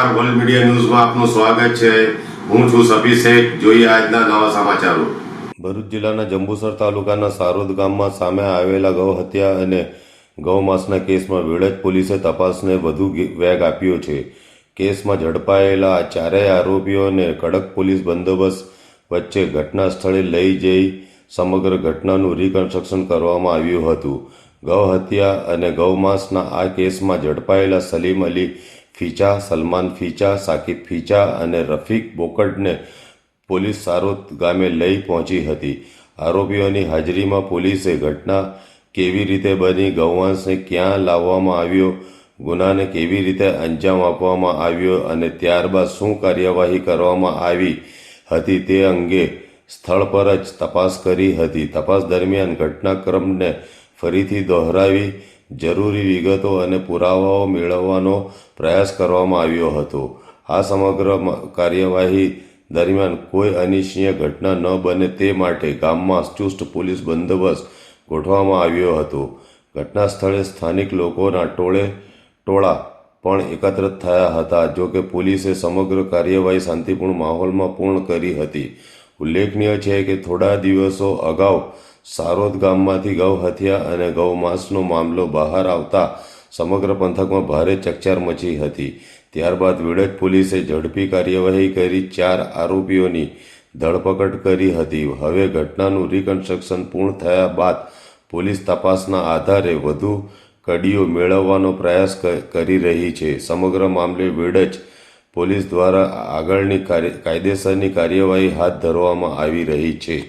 નમસ્કાર, world media ન્યૂઝમાં આપનું સ્વાગત છે। હું છું સફી શેખ। જોઈએ આજના નવા સમાચારો। ભરૂચ જિલ્લાના જંબુસર તાલુકાના સારોદ ગામમાં સામે આવેલા ગૌ હત્યા અને ગૌમાંસના કેસમાં વેળજ પોલીસે તપાસને વધુ વેગ આપ્યો છે। કેસમાં ઝડપાયેલા ચારેય આરોપીઓને કડક પોલીસ બંદોબસ્ત વચ્ચે ઘટના સ્થળે લઈ જઈ સમગ્ર ઘટનાનું રિકન્સ્ટ્રક્શન કરવામાં આવ્યું હતું। ગૌ હત્યા અને ગૌમાંસના આ કેસમાં ઝડપાયેલા સલીમ અલી ફીચા, સલમાન ફીચા, સાકિબ ફીચા અને રફીક બોકડને પોલીસ સારોદ ગામે લઈ પહોંચી હતી। આરોપીઓની હાજરીમાં પોલીસે ઘટના કેવી રીતે બની, ગૌમાંસને ક્યાં લાવવામાં આવ્યો, ગુનાને કેવી રીતે અંજામ આપવામાં આવ્યો અને ત્યારબાદ શું કાર્યવાહી કરવામાં આવી હતી તે અંગે સ્થળ પર જ તપાસ કરી હતી। તપાસ દરમિયાન ઘટનાક્રમને ફરીથી દોહરાવી જરૂરી વિગતો અને પુરાવાઓ મેળવવાનો પ્રયાસ કરવામાં આવ્યો હતો। આ સમગ્ર કાર્યવાહી દરમિયાન કોઈ અનિચ્છનીય ઘટના ન બને તે માટે ગામમાં ચુસ્ત પોલીસ બંદોબસ્ત ગોઠવવામાં આવ્યો હતો। ઘટના સ્થળે સ્થાનિક લોકોના ટોળા પણ એકત્રિત થયા હતા। જોકે પોલીસે સમગ્ર કાર્યવાહી શાંતિપૂર્ણ માહોલમાં પૂર્ણ કરી હતી। ઉલ્લેખનીય છે કે થોડા દિવસો અગાઉ સારોદ ગામમાંથી ગૌ હત્યા અને ગૌમાંસનો મામલો બહાર આવતા સમગ્ર પંથકમાં ભારે ચકચાર મચી હતી। ત્યારબાદ વેળજ પોલીસે ઝડપી કાર્યવાહી કરી 4 આરોપીઓની ધરપકડ કરી હતી। હવે ઘટનાનું રિકન્સ્ટ્રક્શન પૂર્ણ થયા બાદ પોલીસ તપાસના આધારે વધુ કડીઓ મેળવવાનો પ્રયાસ કરી રહી છે। સમગ્ર મામલે વેળજ પોલીસ દ્વારા આગળની કાયદેસરની કાર્યવાહી હાથ ધરવામાં આવી રહી છે।